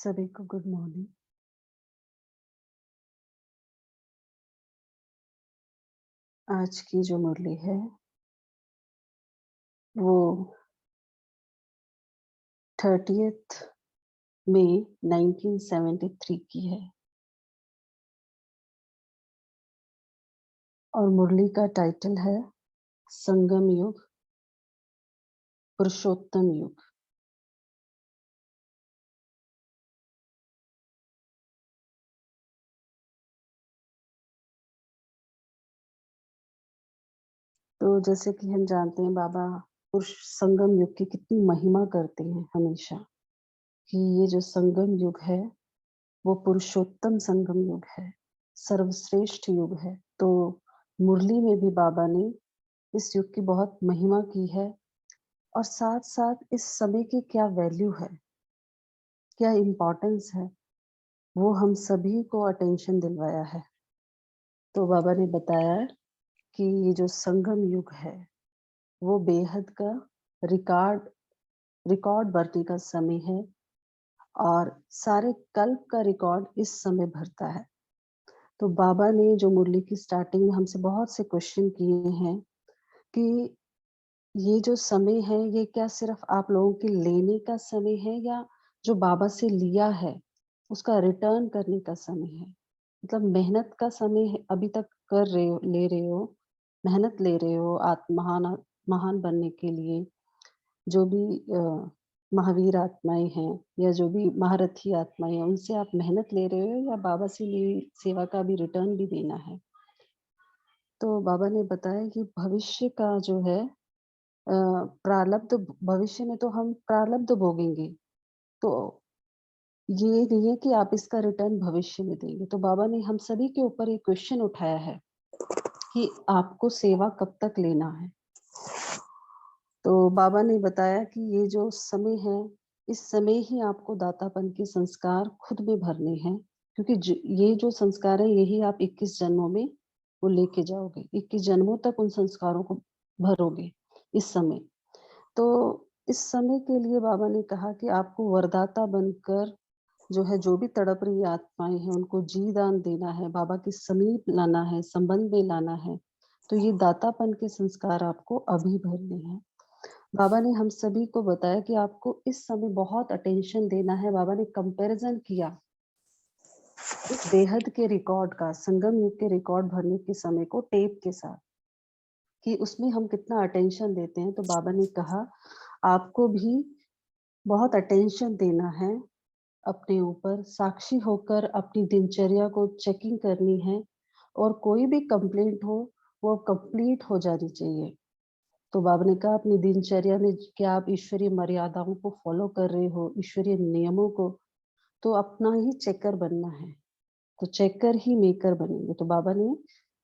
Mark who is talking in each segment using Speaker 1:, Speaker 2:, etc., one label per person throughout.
Speaker 1: सभी को good morning. आज की जो मुरली है वो 30th मई 1973 की है और मुरली का टाइटल है संगम युग, पुरुषोत्तम युग। तो जैसे कि हम जानते हैं बाबा पुरुष संगम युग की कितनी महिमा करते हैं हमेशा कि ये जो संगम युग है वो पुरुषोत्तम संगम युग है, सर्वश्रेष्ठ युग है। तो मुरली में भी बाबा ने इस युग की बहुत महिमा की है और साथ-साथ इस समय की क्या वैल्यू है, क्या इम्पोर्टेंस है, वो हम सभी को अटेंशन दिलवाया है। तो बाबा ने बताया कि ये जो संगम युग है, वो बेहद का रिकॉर्ड रिकॉर्ड भरने का समय है और सारे कल्प का रिकॉर्ड इस समय भरता है। तो बाबा ने जो मुरली की स्टार्टिंग में हमसे बहुत से क्वेश्चन किए हैं कि ये जो समय है, ये क्या सिर्फ आप लोगों के लेने का समय है या जो बाबा से लिया है, उसका रिटर्न करने का समय है? मतलब मेहनत का समय है, अभी तक कर रहे हो, ले रहे हो, मेहनत ले रहे हो महान महान बनने के लिए। जो भी महावीर आत्माएँ हैं या जो भी महारथी आत्माएँ हैं, उनसे आप मेहनत ले रहे हो या बाबा से ली सेवा का भी रिटर्न भी देना है? तो बाबा ने बताया कि भविष्य का जो है प्रारब्ध भविष्य में तो हम प्रारब्ध भोगेंगे, तो ये नहीं है कि आप इसका रिटर्न भविष्य में देंगे। तो बाबा ने हम सभी के ऊपर एक क्वेश्चन उठाया है कि आपको सेवा कब तक लेना है? तो बाबा ने बताया कि ये जो समय है, इस समय ही आपको दातापन के संस्कार खुद में भरने हैं, क्योंकि ये जो संस्कार है, यही आप 21 जन्मों में वो लेके जाओगे। 21 जन्मों तक उन संस्कारों को भरोगे इस समय। तो इस समय के लिए बाबा ने कहा कि आपको वरदाता बनकर जो है, जो भी तड़प रही आत्माएँ हैं, उनको जी दान देना है, बाबा के समीप लाना है, संबंध में लाना है। तो ये दातापन के संस्कार आपको अभी भरने हैं। बाबा ने हम सभी को बताया कि आपको इस समय बहुत अटेंशन देना है। बाबा ने कंपैरिज़न किया इस बेहद के रिकॉर्ड का, संगम युग के रिकॉर्ड भरने के समय को टेप के साथ, कि उसमें हम कितना अटेंशन देते हैं। तो बाबा ने कहा, आपको भी बहुत अटेंशन देना है अपने ऊपर, साक्षी होकर अपनी दिनचर्या को चेकिंग करनी है और कोई भी कंप्लेंट हो, वो कंप्लीट हो जानी चाहिए। तो बाबा ने कहा अपनी दिनचर्या में क्या आप ईश्वरीय मर्यादाओं को फॉलो कर रहे हो, ईश्वरीय नियमों को, तो अपना ही चेकर बनना है। तो चेकर ही मेकर बनेंगे। तो बाबा ने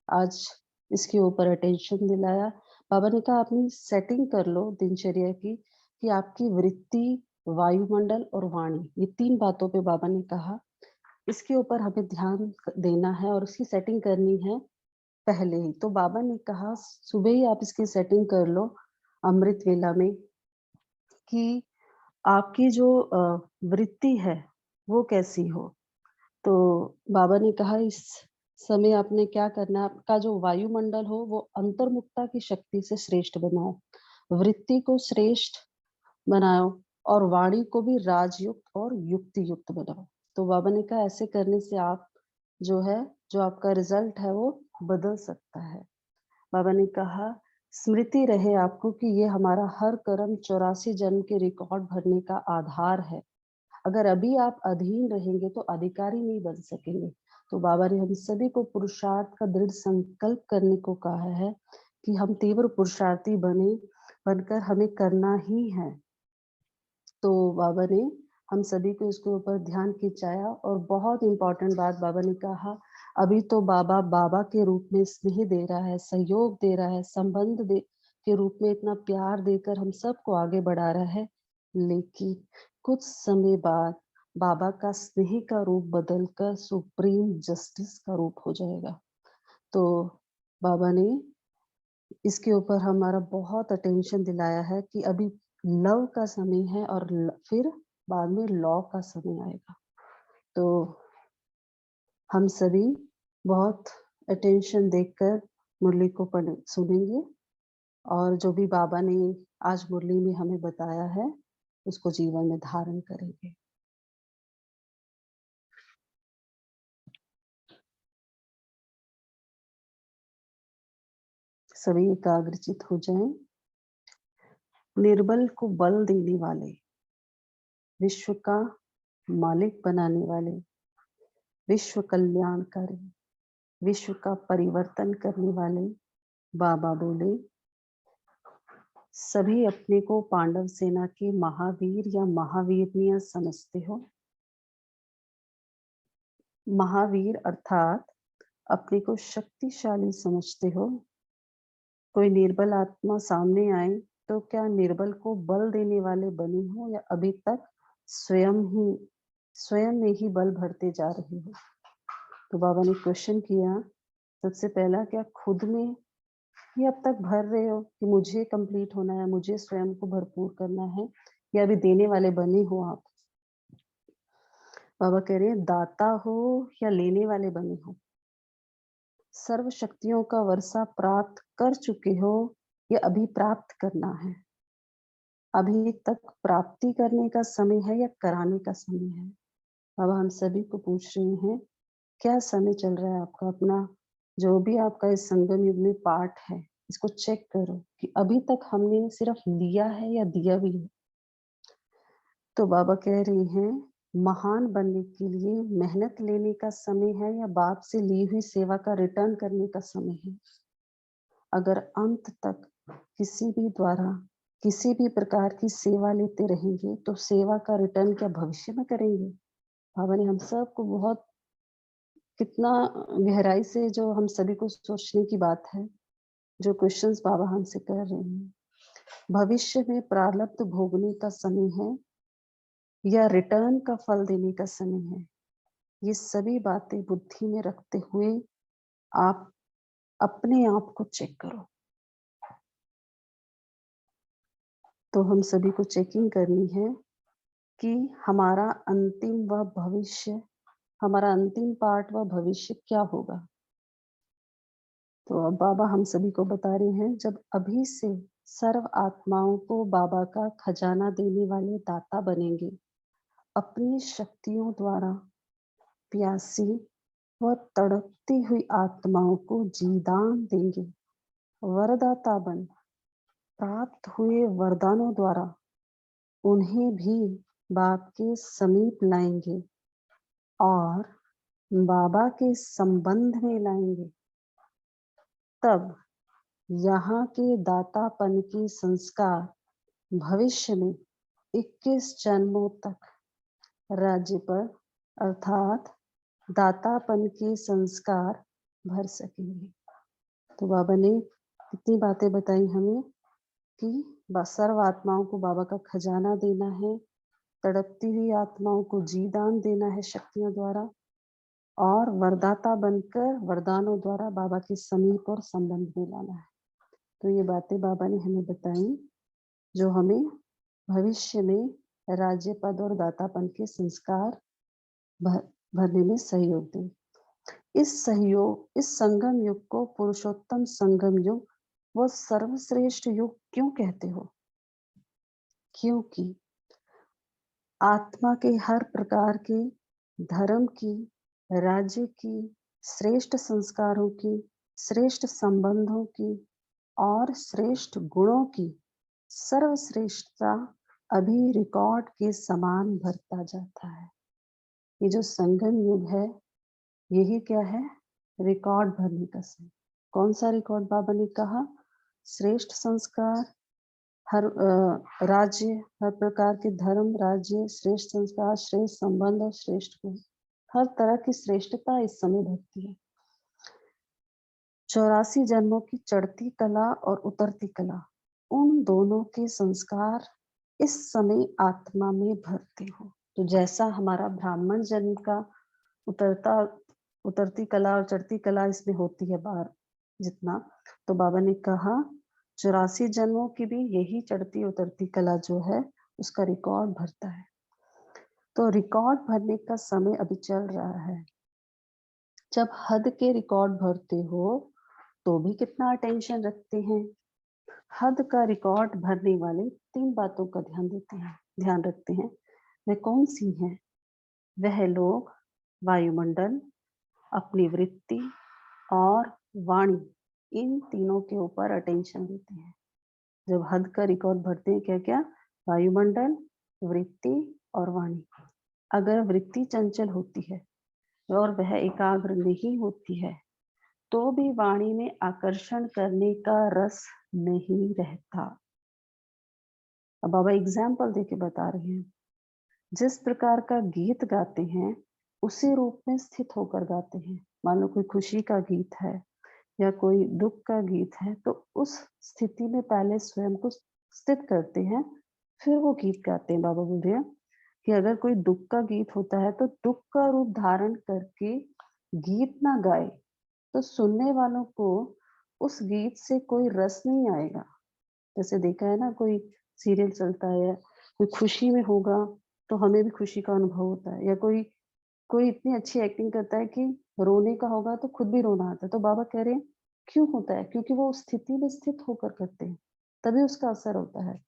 Speaker 1: आज इसके ऊपर अटेंशन दिलाया। बाबा ने कहा अपनी सेटिंग कर लो दिनचर्या की, कि आपकी वृत्ति, वायुमंडल और वाणी, ये 3 बातों पे बाबा ने कहा, इसके ऊपर हमें ध्यान देना है और उसकी सेटिंग करनी है पहले ही। तो बाबा ने कहा सुबह ही आप इसकी सेटिंग कर लो अमृत वेला में, कि आपकी जो वृत्ति है वो कैसी हो। तो बाबा ने कहा इस समय आपने क्या करना है, आपका जो वायुमंडल हो वो अंतर्मुखता की शक्ति से श्रेष्ठ बनाओ, वृत्ति को श्रेष्ठ बनाओ और वाणी को भी राजयुक्त और युक्ति युक्त बनाओ। तो बाबा ने कहा ऐसे करने से आप जो है, जो आपका रिजल्ट है वो बदल सकता है। बाबा ने कहा स्मृति रहे आपको कि ये हमारा हर कर्म 84 जन्म के रिकॉर्ड भरने का आधार है। अगर अभी आप अधीन रहेंगे तो अधिकारी नहीं बन सकेंगे। तो बाबा ने हम सभी को पुरुषार्थ का दृढ़ संकल्प करने को कहा है कि हम तीव्र पुरुषार्थी बनकर हमें करना ही है। तो बाबा ने हम सभी को इसके ऊपर ध्यान खिंचाया और बहुत इम्पोर्टेंट बात बाबा ने कहा, अभी तो बाबा बाबा के रूप में स्नेह दे रहा है, सहयोग दे रहा है, संबंध दे के रूप में इतना प्यार देकर हम सबको आगे बढ़ा रहा है, लेकिन कुछ समय बाद बाबा का स्नेह का रूप बदलकर सुप्रीम जस्टिस का रूप हो जाएगा। तो बाबा ने इसके ऊपर हमारा बहुत अटेंशन दिलाया है कि अभी लव का समय है और फिर बाद में लॉ का समय आएगा। तो हम सभी बहुत अटेंशन देकर मुरली को सुनेंगे और जो भी बाबा ने आज मुरली में हमें बताया है उसको जीवन में धारण करेंगे। सभी एकाग्रचित हो जाएं। निर्बल को बल देने वाले, विश्व का मालिक बनाने वाले, विश्व कल्याणकारी, विश्व का परिवर्तन करने वाले बाबा बोले, सभी अपने को पांडव सेना के महावीर या महावीरनियां समझते हो। महावीर अर्थात अपने को शक्तिशाली समझते हो। कोई निर्बल आत्मा सामने आए तो क्या निर्बल को बल देने वाले बने हो या अभी तक स्वयं में ही बल भरते जा रहे हो। तो बाबा ने क्वेश्चन किया, सबसे पहला, क्या खुद में ही अब तक भर रहे हो कि मुझे कंप्लीट होना है, मुझे स्वयं को भरपूर करना है, या अभी देने वाले बने हो आप। बाबा कह रहे हैं दाता हो या लेने वाले बने हो। सर्व शक्तियों का वर्षा प्राप्त कर चुके हो या अभी प्राप्त करना है। अभी तक प्राप्ति करने का समय है या कराने का समय है। बाबा हम सभी को पूछ रहे हैं, क्या समय चल रहा है आपका। अपना जो भी आपका इस संगम युग में पार्ट है इसको चेक करो कि अभी तक हमने सिर्फ लिया है या दिया भी है। तो बाबा कह रहे हैं महान बनने के लिए मेहनत लेने का समय है या बाप से ली हुई सेवा का रिटर्न करने का समय है। अगर अंत तक किसी भी द्वारा किसी भी प्रकार की सेवा लेते रहेंगे तो सेवा का रिटर्न क्या भविष्य में करेंगे। बाबा ने हम सबको बहुत कितना गहराई से जो हम सभी को सोचने की बात है, जो क्वेश्चंस बाबा हमसे कर रहे हैं। भविष्य में प्रारब्ध भोगने का समय है या रिटर्न का फल देने का समय है। ये सभी बातें बुद्धि में रखते हुए आप अपने आप को चेक करो। तो हम सभी को चेकिंग करनी है कि हमारा अंतिम व भविष्य, हमारा अंतिम पार्ट व भविष्य क्या होगा। तो अब बाबा हम सभी को बता रहे हैं, जब अभी से सर्व आत्माओं को बाबा का खजाना देने वाले दाता बनेंगे, अपनी शक्तियों द्वारा प्यासी व तड़पती हुई आत्माओं को जीदान देंगे। वरदाता बन प्राप्त हुए वरदानों द्वारा उन्हें भी बाप के समीप लाएंगे और बाबा के संबंध में लाएंगे। तब यहाँ के दातापन के संस्कार भविष्य में 21 जन्मों तक राज्य पर अर्थात दातापन के संस्कार भर सकेंगे। तो बाबा ने कितनी बातें बताई हमें कि सर्व आत्माओं को बाबा का खजाना देना है, तड़पती हुई आत्माओं को जी दान देना है शक्तियों द्वारा, और वरदाता बनकर वरदानों द्वारा बाबा के समीप और संबंध में लाना है। तो ये बातें बाबा ने हमें बताई जो हमें भविष्य में राज्य पद और दातापन के संस्कार भरने में सहयोग दें। इस संगम युग को पुरुषोत्तम संगम युग व सर्वश्रेष्ठ युग क्यों कहते हो। क्योंकि आत्मा के हर प्रकार के धर्म की, राज्य की, श्रेष्ठ संस्कारों की, श्रेष्ठ संबंधों की और श्रेष्ठ गुणों की सर्वश्रेष्ठता अभी रिकॉर्ड के समान भरता जाता है। ये जो संगम युग है यही क्या है, रिकॉर्ड भरने का समय। कौन सा रिकॉर्ड बाबा ने कहा, श्रेष्ठ संस्कार, हर राज्य, हर प्रकार के धर्म, राज्य, श्रेष्ठ संस्कार, श्रेष्ठ संबंध और श्रेष्ठ गुण, हर तरह की श्रेष्ठता इस समय भरती है। 84 जन्मों की चढ़ती कला और उतरती कला, उन दोनों के संस्कार इस समय आत्मा में भरते हो। तो जैसा हमारा ब्राह्मण जन्म का उतरती कला और चढ़ती कला इसमें होती है बार जितना, तो बाबा ने कहा 84 जन्मों की भी यही चढ़ती उतरती कला जो है उसका रिकॉर्ड भरता है। तो रिकॉर्ड भरने का समय अभी चल रहा है। जब हद के रिकॉर्ड भरते हो तो भी कितना अटेंशन रखते हैं। हद का रिकॉर्ड भरने वाले 3 बातों का ध्यान रखते हैं। वे कौन सी हैं? वह लोग वायुमंडल, अपनी वृत्ति और वाणी, इन तीनों के ऊपर अटेंशन देते हैं। जब हद का रिकॉर्ड भरते हैं क्या क्या? वायुमंडल, वृत्ति और वाणी। अगर वृत्ति चंचल होती है और वह एकाग्र नहीं होती है तो भी वाणी में आकर्षण करने का रस नहीं रहता। अब बाबा एग्जाम्पल देके बता रहे हैं। जिस प्रकार का गीत गाते हैं उसी रूप में स्थित होकर गाते हैं। मान लो कोई खुशी का गीत है या कोई दुख का गीत है तो उस स्थिति में पहले स्वयं को स्थित करते हैं, फिर वो गीत गाते हैं। बाबा बोल रहे हैं कि अगर कोई दुख का गीत होता है तो दुख का रूप धारण करके गीत ना गाए तो सुनने वालों को उस गीत से कोई रस नहीं आएगा। जैसे देखा है ना, कोई सीरियल चलता है, कोई खुशी में होगा तो हमें भी खुशी का अनुभव होता है, या कोई कोई इतनी अच्छी एक्टिंग करता है कि रोने का होगा तो खुद भी रोना आता है। तो बाबा कह रहे हैं क्यों होता है? क्योंकि वो उस स्थिति में स्थित होकर करते हैं, तभी उसका असर होता है।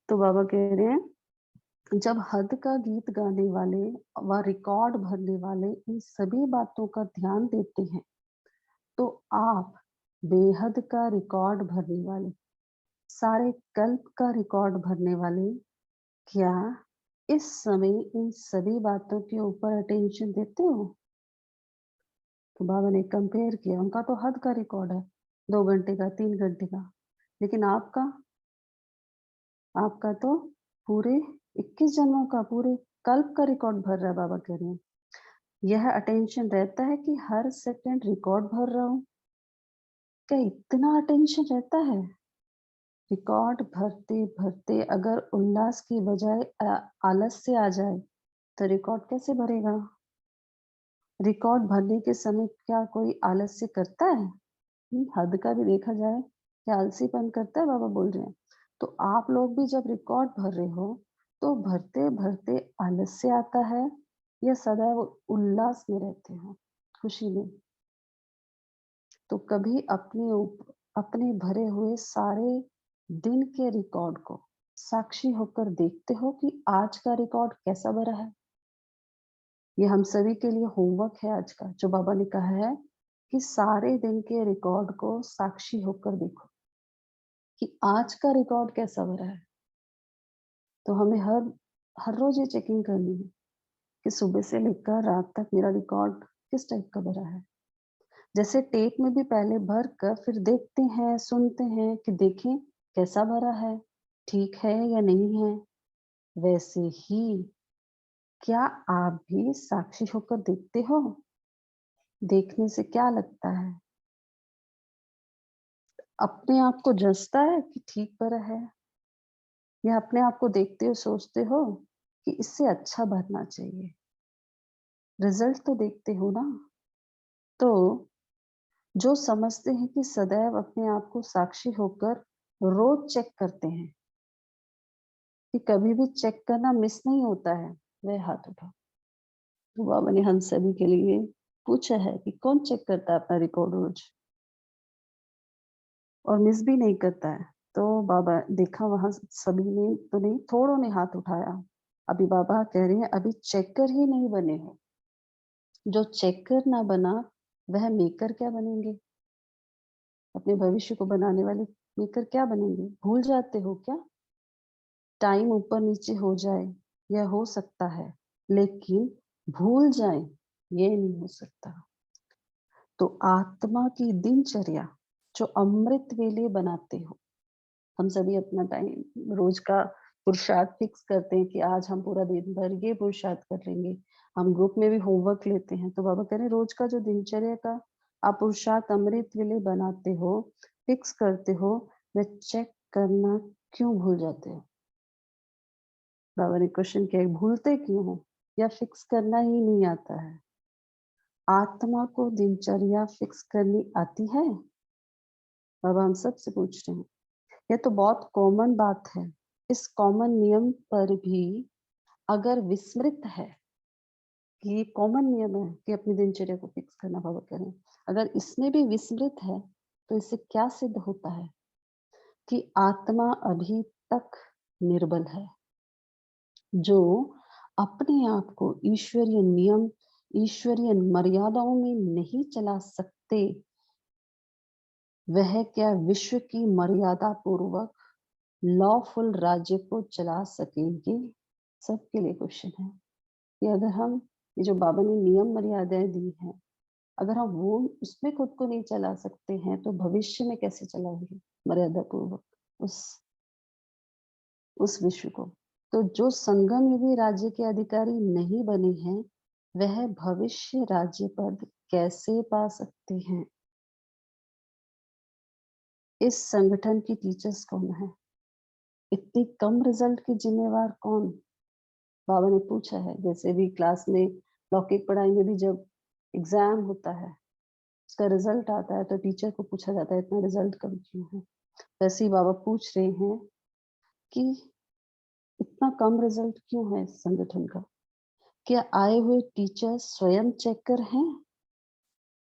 Speaker 1: तो बाबा कह रहे हैं जब हद का गीत गाने वाले व रिकॉर्ड भरने वाले इन सभी बातों का ध्यान देते हैं तो आप बेहद का रिकॉर्ड भरने वाले, सारे कल्प का रिकॉर्ड भरने वाले, क्या इस समय इन सभी बातों के ऊपर अटेंशन देते हो? तो बाबा ने कंपेयर किया, उनका तो हद का रिकॉर्ड है, 2 घंटे का, 3 घंटे का, लेकिन आपका तो पूरे 21 जन्मों का, पूरे कल्प का रिकॉर्ड भर रहा है। बाबा कह रहे हैं यह अटेंशन रहता है कि हर सेकंड रिकॉर्ड भर रहा हूँ। क्या इतना अटेंशन रहता है? रिकॉर्ड भरते भरते अगर उल्लास की बजाय आलस्य आ जाए तो रिकॉर्ड कैसे भरेगा? रिकॉर्ड भरने के समय क्या कोई आलस्य करता है? हद का भी देखा जाए क्या आलसीपन करता है? बाबा बोल रहे हैं तो आप लोग भी जब रिकॉर्ड भर रहे हो तो भरते भरते आलस्य आता है या सदैव उल्लास में रहते हो, खुशी में? तो कभी अपने भरे हुए सारे दिन के रिकॉर्ड को साक्षी होकर देखते हो कि आज का रिकॉर्ड कैसा भरा है? ये हम सभी के लिए होमवर्क है आज का, जो बाबा ने कहा है कि सारे दिन के रिकॉर्ड को साक्षी होकर देखो कि आज का रिकॉर्ड कैसा भरा है। तो हमें हर हर रोज ये चेकिंग करनी है कि सुबह से लेकर रात तक मेरा रिकॉर्ड किस टाइप का भरा है। जैसे टेप में भी पहले भर कर फिर देखते हैं, सुनते हैं कि देखें कैसा भरा है, ठीक है या नहीं है, वैसे ही क्या आप भी साक्षी होकर देखते हो? देखने से क्या लगता है? अपने आप को जचता है कि ठीक भरा है, या अपने आप को देखते हो सोचते हो कि इससे अच्छा भरना चाहिए? रिजल्ट तो देखते हो ना। तो जो समझते हैं कि सदैव अपने आप को साक्षी होकर रोज चेक करते हैं कि कभी भी चेक करना मिस नहीं होता है, वह हाथ उठाओ। तो बाबा ने हम सभी के लिए पूछा है कि कौन चेक करता है अपना रिकॉर्ड रोज और मिस भी नहीं करता है? तो बाबा देखा वहां सभी ने तो नहीं, थोड़ों ने हाथ उठाया। अभी बाबा कह रहे हैं अभी चेकर ही नहीं बने हो। जो चेकर ना बना वह मेकर क्या बनेंगे? अपने भविष्य को बनाने वाले मेकर क्या बनेंगे? भूल जाते हो क्या? टाइम ऊपर नीचे हो जाए यह हो सकता है, लेकिन भूल जाए ये नहीं हो सकता। तो आत्मा की दिनचर्या जो अमृत वेले बनाते हो, हम सभी अपना टाइम रोज का पुरुषार्थ फिक्स करते हैं कि आज हम पूरा दिन भर ये पुरुषार्थ कर लेंगे। हम ग्रुप में भी होमवर्क लेते हैं तो बाबा कह रहे हैं रोज का जो दिनचर्या का आप पुरुषार्थ अमृत वेले बनाते हो, फिक्स करते हो, वह चेक करना क्यों भूल जाते हो? बाबा ने क्वेश्चन किया भूलते क्यों हो या फिक्स करना ही नहीं आता है? आत्मा को दिनचर्या फिक्स करनी आती है? बाबा हम सबसे पूछ रहे हैं। यह तो बहुत कॉमन बात है। इस कॉमन नियम पर भी अगर विस्मृत है, कि ये कॉमन नियम है कि अपनी दिनचर्या को फिक्स करना, बाबा कह रहे हैं, अगर इसमें भी विस्मृत है, तो इससे क्या सिद्ध होता है कि आत्मा अभी तक निर्बल है, जो अपने आप को ईश्वरीय नियम, ईश्वरीय मर्यादाओं में नहीं चला सकते, वह क्या विश्व की मर्यादा पूर्वक लॉफुल राज्य को चला सकेंगे? सबके लिए क्वेश्चन है कि अगर हम ये जो बाबा ने नियम मर्यादाएं दी हैं, अगर हम वो उसमें खुद को नहीं चला सकते हैं, तो भविष्य में कैसे चलाएंगे मर्यादा पूर्वक उस विश्व को? तो जो संगम युगी राज्य के अधिकारी नहीं बने हैं, वह भविष्य राज्य पद कैसे पा सकते हैं? इस संगठन की टीचर्स कौन है? इतनी कम रिजल्ट की जिम्मेवार कौन? बाबा ने पूछा है। जैसे भी क्लास में लौकिक पढ़ाई में भी जब एग्जाम होता है, उसका रिजल्ट आता है, तो टीचर को पूछा जाता है इतना रिजल्ट कम क्यों है? वैसे ही बाबा पूछ रहे हैं कि इतना कम रिजल्ट क्यों है इस संगठन का? क्या आए हुए टीचर स्वयं चेकर हैं?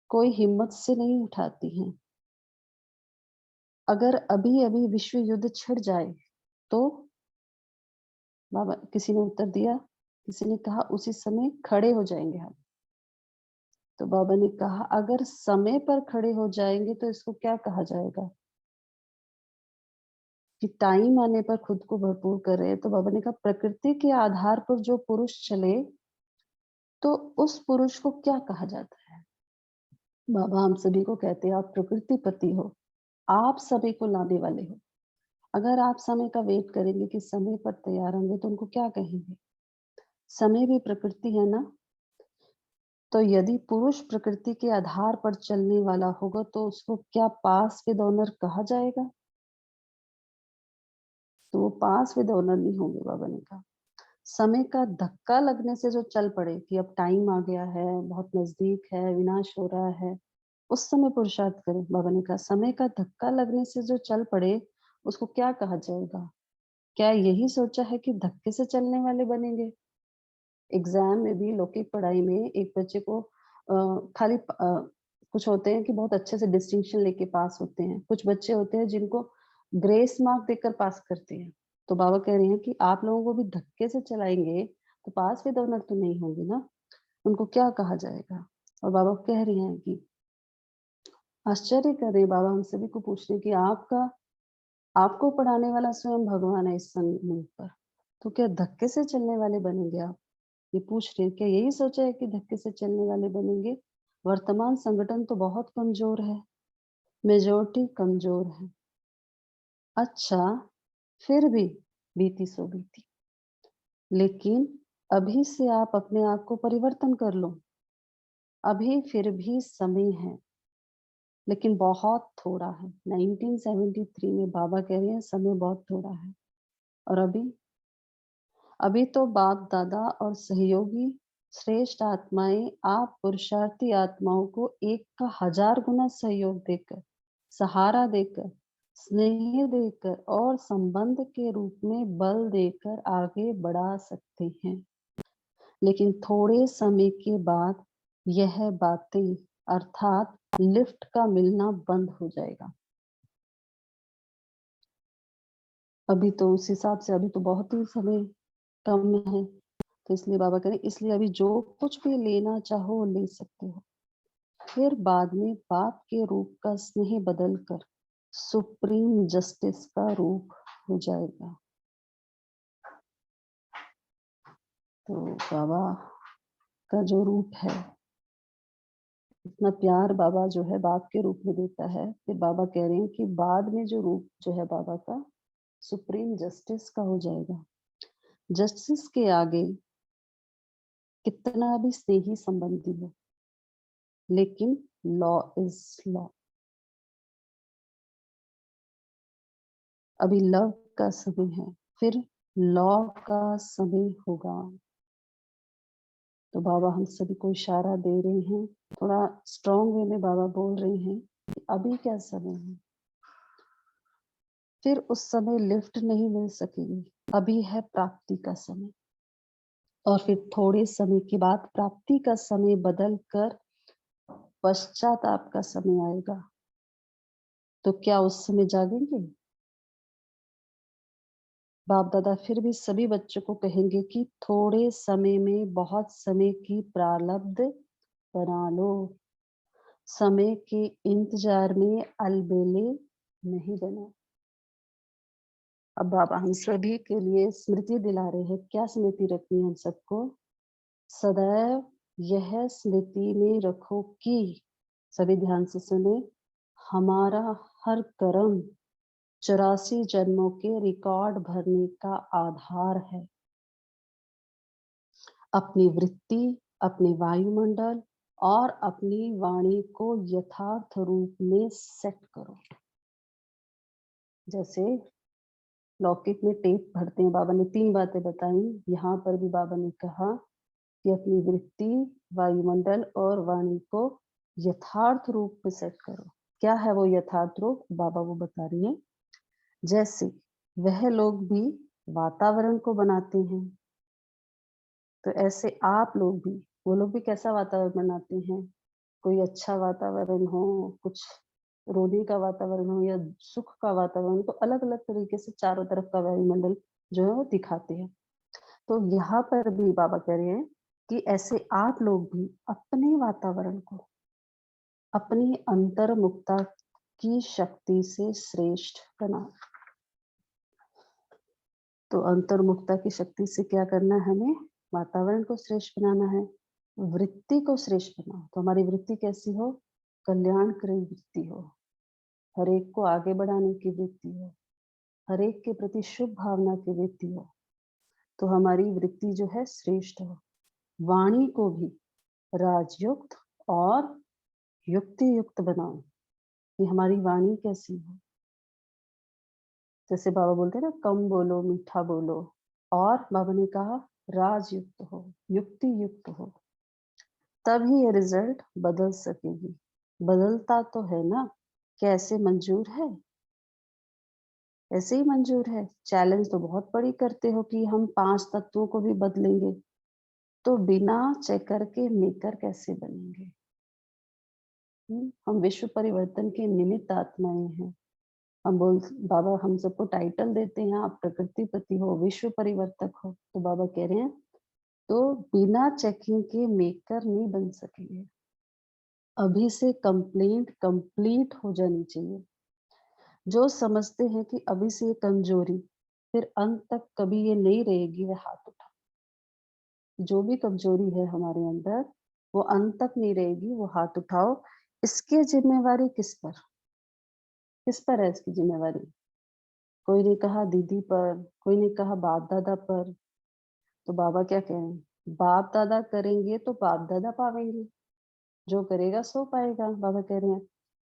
Speaker 1: कोई हिम्मत से नहीं उठाती हैं। अगर अभी अभी विश्व युद्ध छिड़ जाए तो? बाबा किसी ने उत्तर दिया, किसी ने कहा उसी समय खड़े हो जाएंगे हम। तो बाबा ने कहा अगर समय पर खड़े हो जाएंगे तो इसको क्या कहा जाएगा? कि टाइम आने पर खुद को भरपूर कर रहे हैं। तो बाबा ने कहा प्रकृति के आधार पर जो पुरुष चले, तो उस पुरुष को क्या कहा जाता है? बाबा हम सभी को कहते हैं आप प्रकृति पति हो, आप सभी को लाने वाले हो। अगर आप समय का वेट करेंगे कि समय पर तैयार होंगे, तो उनको क्या कहेंगे? समय भी प्रकृति है ना। तो यदि पुरुष प्रकृति के आधार पर चलने वाला होगा, तो उसको क्या पास विद ऑनर कहा जाएगा? तो वो पास विद ऑनर नहीं होंगे। बाबा ने कहा समय का धक्का लगने से जो चल पड़े कि अब टाइम आ गया है, बहुत नजदीक है, विनाश हो रहा है, उस समय पुरुषार्थ करें। बाबा ने कहा समय का धक्का लगने से जो चल पड़े, उसको क्या कहा जाएगा? क्या यही सोचा है कि धक्के से चलने वाले बनेंगे? एग्जाम में भी, लौकिक पढ़ाई में एक बच्चे को खाली कुछ होते हैं कि बहुत अच्छे से डिस्टिंक्शन लेके पास होते हैं, कुछ बच्चे होते हैं जिनको ग्रेस मार्क देकर पास करते हैं। तो बाबा कह रहे हैं कि आप लोगों को भी धक्के से चलाएंगे तो पास विद ऑनर तो नहीं होंगे ना, उनको क्या कहा जाएगा? और बाबा कह रहे हैं कि आश्चर्य कर रहे हैं बाबा हम सभी को पूछ रहे हैं कि आपको पढ़ाने वाला स्वयं भगवान है इस संगम पर, तो क्या धक्के से चलने वाले बनेंगे आप? ये पूछ रहे हैं। क्या यही सोचा है कि धक्के से चलने वाले बनेंगे? वर्तमान संगठन तो बहुत कमजोर है, मेजोरिटी कमजोर है। अच्छा, फिर भी बीती सो बीती, लेकिन अभी से आप अपने आप को परिवर्तन कर लो। अभी फिर भी समय है, लेकिन बहुत थोड़ा है। 1973 में बाबा कह रहे हैं समय बहुत थोड़ा है। और अभी तो बाप दादा और सहयोगी श्रेष्ठ आत्माएं आप पुरुषार्थी आत्माओं को एक का 1000 गुना सहयोग देकर, सहारा देकर, स्नेह देकर और संबंध के रूप में बल देकर आगे बढ़ा सकते हैं। लेकिन थोड़े समय के बाद यह बातें अर्थात लिफ्ट का मिलना बंद हो जाएगा। अभी तो उस हिसाब से अभी तो बहुत ही समय कम है, तो इसलिए बाबा कह रहे हैं इसलिए अभी जो कुछ भी लेना चाहो वो ले सकते हो। फिर बाद में बाप के रूप का स्नेह बदल कर सुप्रीम जस्टिस का रूप हो जाएगा। तो बाबा का जो रूप है, इतना प्यार बाबा जो है बाप के रूप में देता है। फिर बाबा कह रहे हैं कि बाद में जो रूप जो है बाबा का सुप्रीम जस्टिस का हो जाएगा। जस्टिस के आगे कितना भी स्नेही संबंधी हो, लेकिन लॉ इज लॉ। अभी लव का समय है, फिर लॉ का समय होगा। तो बाबा हम सभी को इशारा दे रहे हैं, थोड़ा स्ट्रॉन्ग वे में बाबा बोल रहे हैं कि अभी क्या समय है, फिर उस समय लिफ्ट नहीं मिल सकेगी। अभी है प्राप्ति का समय। और फिर थोड़े समय के बाद प्राप्ति का समय बदल कर पश्चाताप का समय आएगा। तो क्या उस समय जागेंगे? बाप दादा फिर भी सभी बच्चों को कहेंगे कि थोड़े समय में बहुत समय की प्रारब्ध बना लो, समय के इंतजार में अलबेले नहीं बनो। अब बाबा हम सभी के लिए स्मृति दिला रहे हैं। क्या स्मृति रखनी है हम सबको? सदैव यह स्मृति में रखो कि, सभी ध्यान से सुने, हमारा हर कर्म 84 जन्मों के रिकॉर्ड भरने का आधार है। अपनी वृत्ति, अपने वायुमंडल और अपनी वाणी को यथार्थ रूप में सेट करो। जैसे लौकिक में टेप भरते हैं, बाबा ने 3 बातें बताई। यहाँ पर भी बाबा ने कहा कि अपनी वृत्ति, वायुमंडल और वाणी को यथार्थ रूप में सेट करो। क्या है वो यथार्थ रूप? बाबा वो बता रही है। जैसे वह लोग भी वातावरण को बनाते हैं, तो ऐसे आप लोग भी, वो लोग भी कैसा वातावरण बनाते हैं? कोई अच्छा वातावरण हो, कुछ रोने का वातावरण हो या सुख का वातावरण, तो अलग अलग तरीके से चारों तरफ का वायुमंडल जो है वो दिखाते हैं। तो यहाँ पर भी बाबा कह रहे हैं कि ऐसे आप लोग भी अपने वातावरण को अपनी अंतर्मुखता की शक्ति से श्रेष्ठ बनाओ। तो अंतर्मुखता की शक्ति से क्या करना है हमें? वातावरण को श्रेष्ठ बनाना है, वृत्ति को श्रेष्ठ बनाओ। तो हमारी वृत्ति कैसी हो? कल्याणकारी वृत्ति हो, हर एक को आगे बढ़ाने की वृत्ति हो, हर एक के प्रति शुभ भावना की वृत्ति हो। तो हमारी वृत्ति जो है श्रेष्ठ हो। वाणी को भी राजयुक्त और युक्ति युक्त बनाओ कि हमारी वाणी कैसी हो। जैसे बाबा बोलते हैं ना, कम बोलो मीठा बोलो, और बाबा ने कहा राजयुक्त हो, युक्ति युक्त हो, तभी ये रिजल्ट बदल सकेगी। बदलता तो है ना, कैसे मंजूर है? ऐसे ही मंजूर है। चैलेंज तो बहुत बड़ी करते हो कि हम 5 तत्वों को भी बदलेंगे, तो बिना चेक करके मेकर कैसे बनेंगे? हम विश्व परिवर्तन के निमित्त आत्माएं हैं। हम बोल बाबा हम सबको टाइटल देते हैं, आप प्रकृतिपति हो, विश्व परिवर्तक हो। तो बाबा कह रहे हैं तो बिना चेकिंग के मेकर नहीं बन सकेंगे। अभी से कंप्लेंट कंप्लीट हो जानी चाहिए। जो समझते हैं कि अभी से ये कमजोरी फिर अंत तक कभी ये नहीं रहेगी, वह हाथ उठा। जो भी कमजोरी है हमारे अंदर वो अंत तक नहीं रहेगी, वो हाथ उठाओ। इसकी जिम्मेवारी किस पर है इसकी जिम्मेवारी? कोई ने कहा दीदी पर, कोई ने कहा बाप दादा पर। तो बाबा क्या कह रहे हैं? बाप दादा करेंगे तो बाप दादा पावेंगे, जो करेगा सो पाएगा। बाबा कह रहे हैं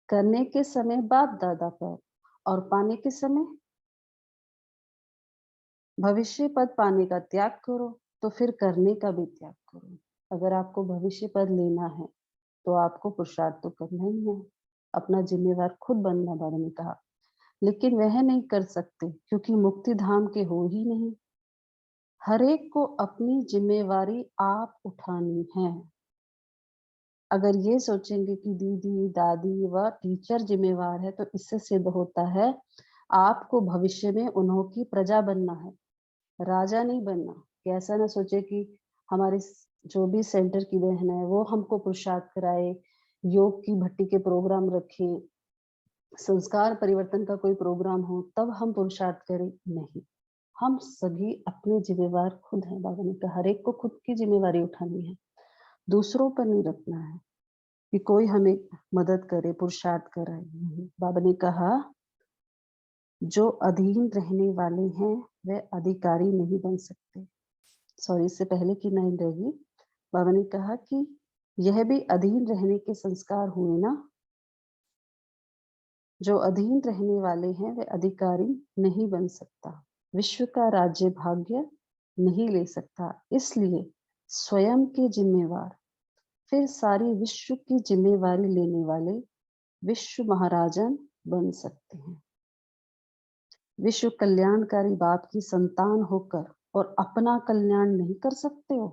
Speaker 1: करने के समय बाप दादा पर, और पाने के समय भविष्य पद पाने का त्याग करो, तो फिर करने का भी त्याग करो। अगर आपको भविष्य पद लेना है तो आपको पुरुषार्थ तो करना ही है, अपना जिम्मेवार खुद बनना, बाबा ने कहा। लेकिन वह नहीं कर सकते क्योंकि मुक्ति धाम के हो ही नहीं। हर एक को अपनी जिम्मेवारी आप उठानी है। अगर ये सोचेंगे कि दीदी दादी व टीचर जिम्मेवार है, तो इससे सिद्ध होता है आपको भविष्य में उन्हों की प्रजा बनना है, राजा नहीं बनना। कि ऐसा ना सोचे कि हमारे जो भी सेंटर की बहन है वो हमको पुरुषार्थ कराए, योग की भट्टी के प्रोग्राम रखें, संस्कार परिवर्तन का कोई प्रोग्राम हो तब हम पुरुषार्थ करें। नहीं, हम सभी अपने जिम्मेवार खुद हैं। बाबा ने कहा हर एक को खुद की जिम्मेवारी उठानी है, दूसरों पर नहीं रखना है कि कोई हमें मदद करे, पुरुषार्थ कराए। नहीं, बाबा ने कहा जो अधीन रहने वाले हैं वे अधिकारी नहीं बन सकते। सॉरी, इससे पहले की लाइन रहेगी। बाबा ने कहा कि यह भी अधीन रहने के संस्कार हुए ना। जो अधीन रहने वाले हैं वे अधिकारी नहीं बन सकता, विश्व का राज्य भाग्य नहीं ले सकता। इसलिए स्वयं के जिम्मेवार, फिर सारी विश्व की जिम्मेवारी लेने वाले विश्व महाराजन बन सकते हैं। विश्व कल्याणकारी बाप की संतान होकर और अपना कल्याण नहीं कर सकते हो?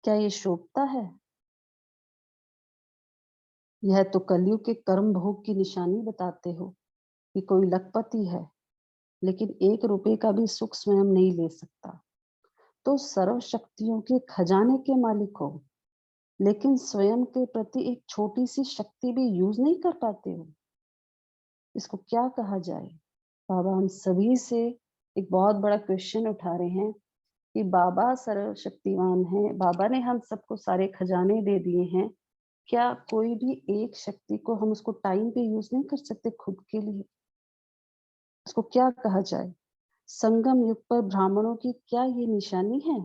Speaker 1: क्या ये शोभता है? यह तो कलयुग के कर्म भोग की निशानी बताते हो कि कोई लखपति है, लेकिन 1 रुपए का भी सुख स्वयं नहीं ले सकता। तो सर्व शक्तियों के खजाने के मालिक हो, लेकिन स्वयं के प्रति एक छोटी-सी शक्ति भी यूज़ नहीं कर पाते हो। इसको क्या कहा जाए? बाबा हम सभी से एक बहुत बड़ा क्वेश्चन उठा रहे हैं कि बाबा सर्वशक्तिमान हैं, बाबा ने हम सबको सारे खजाने दे दिए हैं। क्या कोई भी एक शक्ति को हम उसको टाइम पे यूज़ नहीं कर सकते खुद के लिए? इसको क्या कहा जाए? संगम युग पर ब्राह्मणों की क्या ये निशानी है?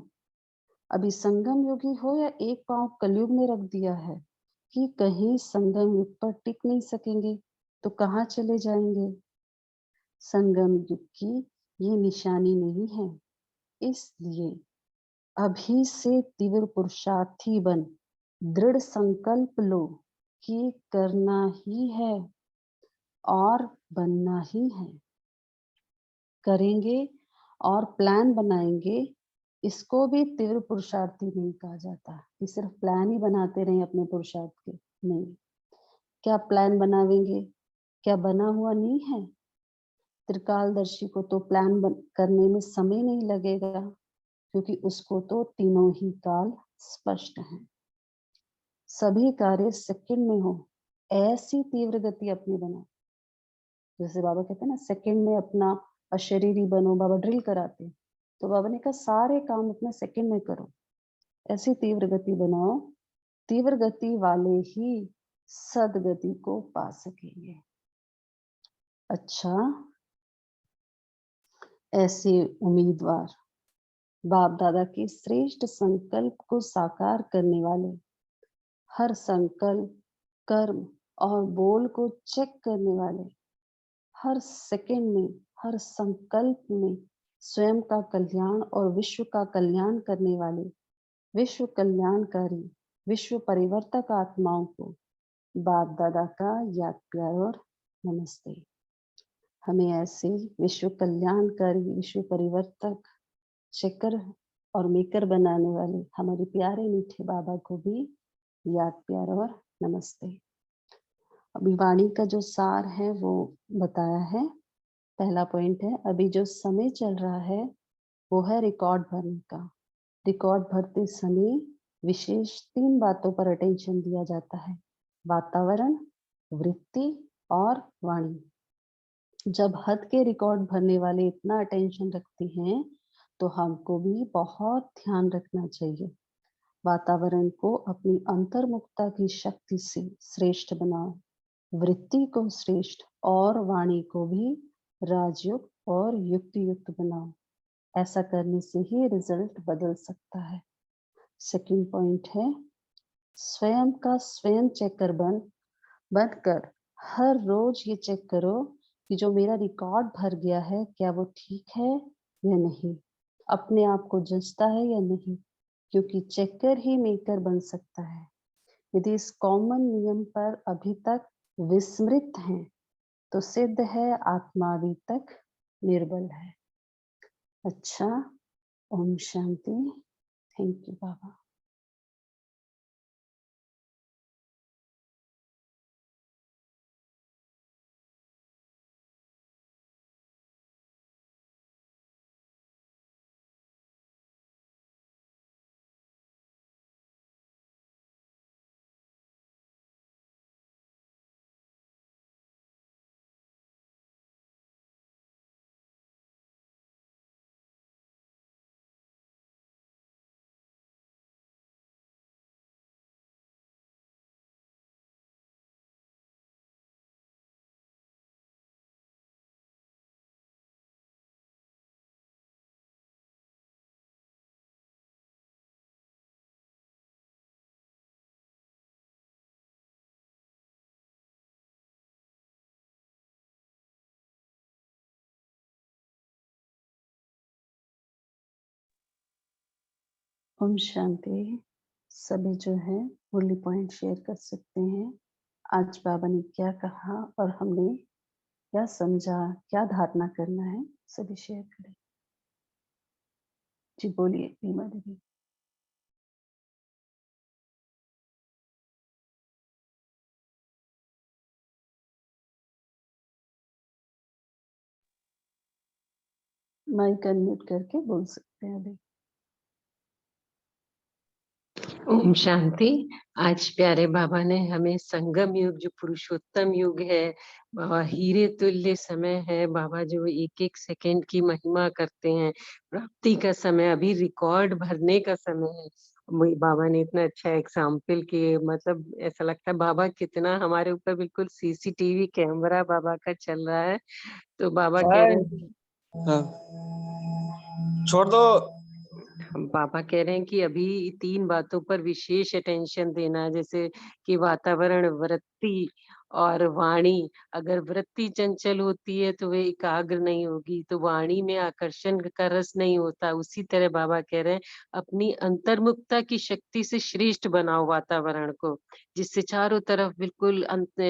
Speaker 1: अभी संगम युगी हो या एक पाँव कलयुग में रख दिया है कि कहीं संगम युग पर टिक नहीं सकेंगे तो कहाँ चले जाएंगे? संगम युग की ये निशानी नहीं है, इसलिए अभी से तीव्र पुरुषार्थी बन दृढ़ संकल्प लो कि करना ही है और बनना ही है। करेंगे और प्लान बनाएंगे, इसको भी तीव्र पुरुषार्थी नहीं कहा जाता कि सिर्फ प्लान ही बनाते रहें अपने पुरुषार्थ के। नहीं, क्या प्लान बनावेंगे? क्या बना हुआ नहीं है? त्रिकालदर्शी को तो करने में समय नहीं लगेगा, क्योंकि उसको तो तीनों ही काल स्पष्ट हैं। सभी कार्य सेकंड में हो, ऐसी तीव्र गति अपनी बनाओ। जैसे बाबा कहते हैं ना, सेकंड में अपना अशरीरी बनो, बाबा ड्रिल कराते हैं। तो बाबा ने कहा सारे काम अपने सेकंड में करो, ऐसी तीव्र गति बनाओ। तीव्र गति वाले ही सदगति को पा सकेंगे। अच्छा, ऐसे उम्मीदवार बाप दादा के श्रेष्ठ संकल्प को साकार करने वाले, हर संकल्प, कर्म और बोल को चेक करने वाले, हर सेकंड में, हर संकल्प में स्वयं का कल्याण और विश्व का कल्याण करने वाले विश्व कल्याणकारी, विश्व परिवर्तक आत्माओं को बाप दादा का याद प्यार और नमस्ते। हमें ऐसे विश्व कल्याणकारी, विश्व परिवर्तक, चेकर और मेकर बनाने वाले हमारे प्यारे मीठे बाबा को भी याद प्यार और नमस्ते। अभी वाणी का जो सार है वो बताया है। पहला पॉइंट है, अभी जो समय चल रहा है वो है रिकॉर्ड भरने का। रिकॉर्ड भरते समय विशेष 3 बातों पर अटेंशन दिया जाता है: वातावरण, वृत्ति और वाणी। जब हद के रिकॉर्ड भरने वाले इतना अटेंशन रखते हैं तो हमको भी बहुत ध्यान रखना चाहिए। वातावरण को अपनी अंतर्मुखता की शक्ति से श्रेष्ठ बनाओ, वृत्ति को श्रेष्ठ और वाणी को भी राजयुक्त और युक्त युक्त बनाओ। ऐसा करने से ही रिजल्ट बदल सकता है। सेकंड पॉइंट है, स्वयं का स्वयं चेकर बनकर हर रोज ये चेक करो कि जो मेरा रिकॉर्ड भर गया है क्या वो ठीक है या नहीं, अपने आप को जचता है या नहीं, क्योंकि चेकर ही मेकर बन सकता है। यदि इस कॉमन नियम पर अभी तक विस्मृत हैं तो सिद्ध है आत्मा अभी तक निर्बल है। अच्छा, ओम शांति। थैंक यू बाबा। ओम शांति। सभी जो है मुरली पॉइंट शेयर कर सकते हैं। आज बाबा ने क्या कहा और हमने क्या समझा, क्या धारणा करना है, सभी शेयर करें। जी, बोलिए रीमा दीदी। माइक अनम्यूट करके बोल सकते हैं अभी।
Speaker 2: ओम शांति। आज प्यारे बाबा ने हमें संगम युग, जो पुरुषोत्तम युग है, हीरे तुल्य समय है, बाबा जो एक एक सेकंड की महिमा करते हैं, प्राप्ति का समय, अभी रिकॉर्ड भरने का समय है। बाबा ने इतना अच्छा एग्जाम्पल किए, मतलब ऐसा लगता है बाबा कितना हमारे ऊपर बिल्कुल सीसीटीवी कैमरा बाबा का चल रहा है। तो बाबा कह रहे हैं,
Speaker 3: हाँ, छोड़ दो।
Speaker 2: हम पापा कह रहे हैं कि अभी 3 बातों पर विशेष अटेंशन देना है, जैसे कि वातावरण, वृत्ति और वाणी। अगर वृत्ति चंचल होती है तो वे एकाग्र नहीं होगी, तो वाणी में आकर्षण का रस नहीं होता। उसी तरह बाबा कह रहे हैं अपनी अंतर्मुखता की शक्ति से श्रेष्ठ बनाओ वातावरण को, जिससे चारों तरफ बिल्कुल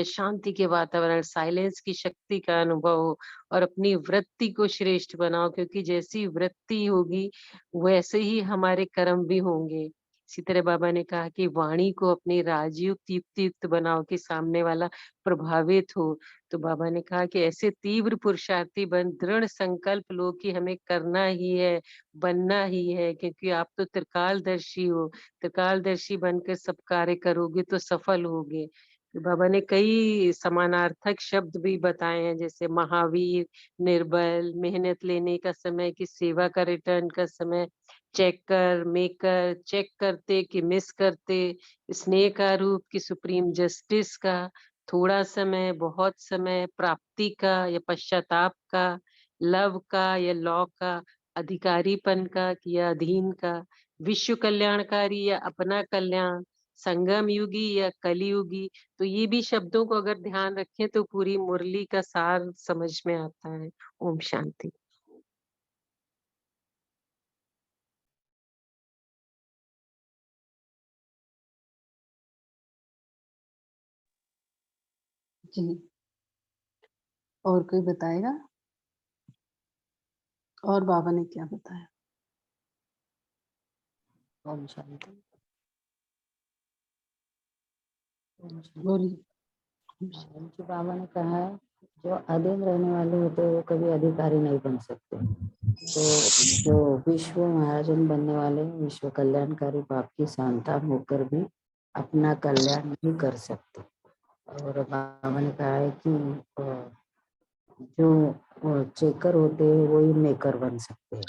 Speaker 2: शांति के वातावरण, साइलेंस की शक्ति का अनुभव हो। और अपनी वृत्ति को श्रेष्ठ बनाओ, क्योंकि जैसी वृत्ति होगी वैसे ही हमारे कर्म भी होंगे। इसी तरह बाबा ने कहा कि वाणी को अपनी राजयुक्त युक्तियुक्त बनाओ कि सामने वाला प्रभावित हो। तो बाबा ने कहा कि ऐसे तीव्र पुरुषार्थी बन दृढ़ संकल्प लो कि हमें करना ही है, बनना ही है, क्योंकि आप तो त्रिकालदर्शी हो। त्रिकालदर्शी बनकर सब कार्य करोगे तो सफल होगे। तो बाबा ने कई समानार्थक शब्द भी बताए हैं, जैसे महावीर, निर्बल, मेहनत लेने का समय की सेवा का रिटर्न का समय, चेकर, मेकर, चेक करते कि मिस करते, स्नेह का रूप की सुप्रीम जस्टिस का, थोड़ा समय, बहुत समय, प्राप्ति का या पश्चाताप का, लव का या लॉ का, अधिकारीपन का या अधीन का, विश्व कल्याणकारी या अपना कल्याण, संगम युगी या कलयुगी। तो ये भी शब्दों को अगर ध्यान रखें तो पूरी मुरली का सार समझ में आता है। ओम शांति।
Speaker 1: जी, और कोई बताएगा? और बाबा ने क्या बताया?
Speaker 4: ओम शांति। ओम शांति।
Speaker 1: बोलिए।
Speaker 4: उनके बाबा ने कहा है जो अधीन रहने वाले होते हैं वो कभी अधिकारी नहीं बन सकते। तो जो विश्व महाराजन बनने वाले विश्व कल्याणकारी बाप की संतान होकर भी अपना कल्याण नहीं कर सकते। और बाबा ने कहा है कि जो चेकर होते हैं वही मेकर बन सकते हैं।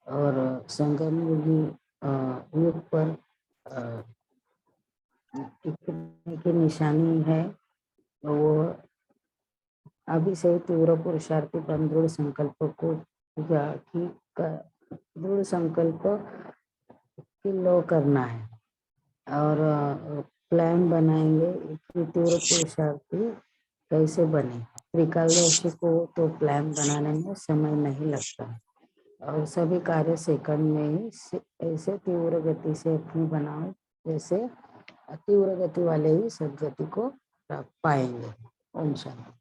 Speaker 4: और संगम युगी युग पर टिकने की निशानी है वो अभी से तीव्र पुरुषार्थी बन दृढ़ संकल्प को दृढ़ संकल्प की लो करना है। और प्लान बनाएंगे कि तीव्र पुरुषार्थी कैसे बने। त्रिकालदर्शी को तो प्लान बनाने में समय नहीं लगता और सभी कार्य सेकंड में ही ऐसे तीव्र गति से अपनी बनाओ जैसे तीव्र गति वाले ही सदगति को पाएंगे। ओम शांति।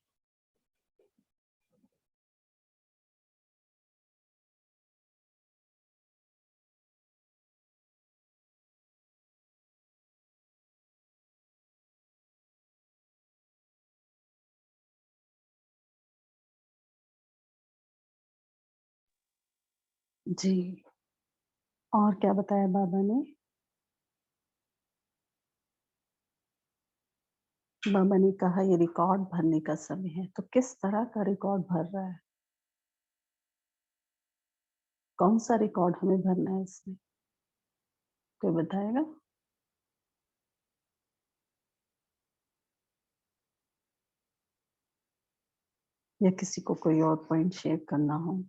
Speaker 1: जी, और क्या बताया बाबा ने? बाबा ने कहा ये रिकॉर्ड भरने का समय है। तो किस तरह का रिकॉर्ड भर रहा है? कौन सा रिकॉर्ड हमें भरना है इसमें? कोई बताएगा? या किसी को कोई और पॉइंट शेयर करना हो?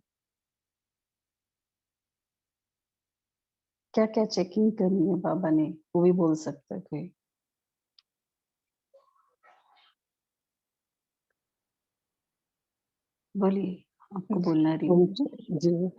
Speaker 1: क्या क्या चेकिंग करनी है बाबा ने, वो भी बोल सकता है कोई? बोलिए, आपको बोलना है
Speaker 2: ओम
Speaker 1: रीमा।
Speaker 2: जी।